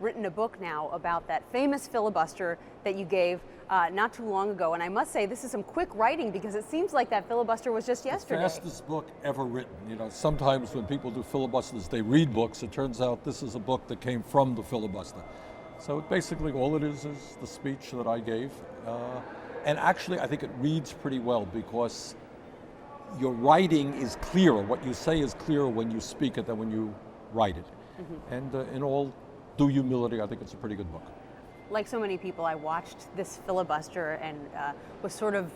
written a book now about that famous filibuster that you gave not too long ago. And I must say, this is some quick writing because it seems like that filibuster was just yesterday. The fastest book ever written. You know, sometimes when people do filibusters, they read books. It turns out this is a book that came from the filibuster. So basically all it is the speech that I gave. And actually, I think it reads pretty well because your writing is clearer. What you say is clearer when you speak it than when you write it. Mm-hmm. And in all due humility, I think it's a pretty good book. Like so many people, I watched this filibuster and was sort of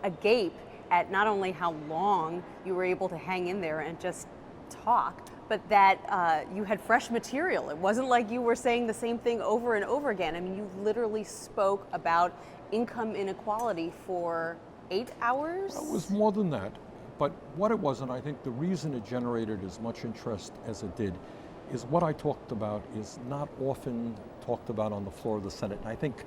agape at not only how long you were able to hang in there and just talk, but that you had fresh material. It wasn't like you were saying the same thing over and over again. I mean, you literally spoke about income inequality for 8 hours? It was more than that. But what it was, and I think the reason it generated as much interest as it did, is what I talked about is not often talked about on the floor of the Senate. And I think,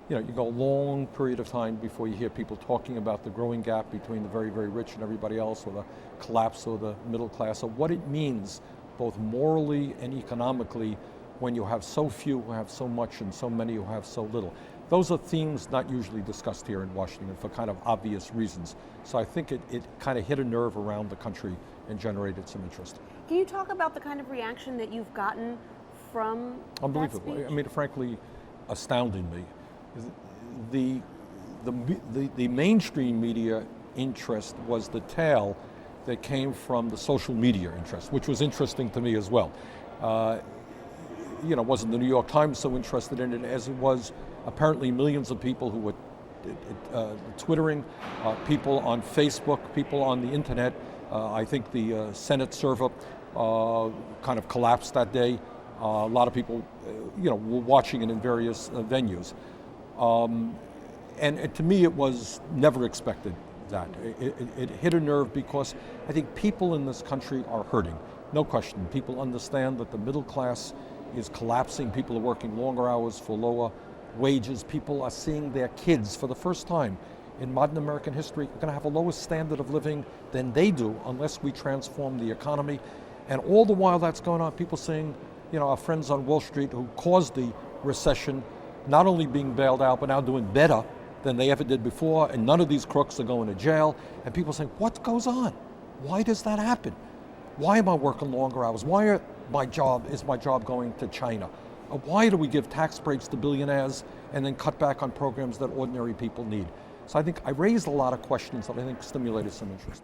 you go a long period of time before you hear people talking about the growing gap between the very, very rich and everybody else, or the collapse of the middle class, or what it means both morally and economically when you have so few who have so much and so many who have so little. Those are themes not usually discussed here in Washington for kind of obvious reasons. So I think it kind of hit a nerve around the country and generated some interest. Can you talk about the kind of reaction that you've gotten from Unbelievable. that speech? I mean, frankly, astounding me. The mainstream media interest was the tail that came from the social media interest, which was interesting to me as well. Wasn't the New York Times so interested in it as it was apparently millions of people who were twittering, people on Facebook, people on the internet. I think the Senate server kind of collapsed that day. A lot of people, were watching it in various venues. And to me, it was never expected that. It hit a nerve because I think people in this country are hurting. No question. People understand that the middle class is collapsing. People are working longer hours for lower wages. People are seeing their kids for the first time in modern American history are going to have a lower standard of living than they do unless we transform the economy. And all the while that's going on, people saying, our friends on Wall Street who caused the recession, not only being bailed out, but now doing better than they ever did before, and none of these crooks are going to jail. And people saying, what goes on? Why does that happen? Why am I working longer hours? Why is my job going to China? Why do we give tax breaks to billionaires and then cut back on programs that ordinary people need? So I think I raised a lot of questions that I think stimulated some interest.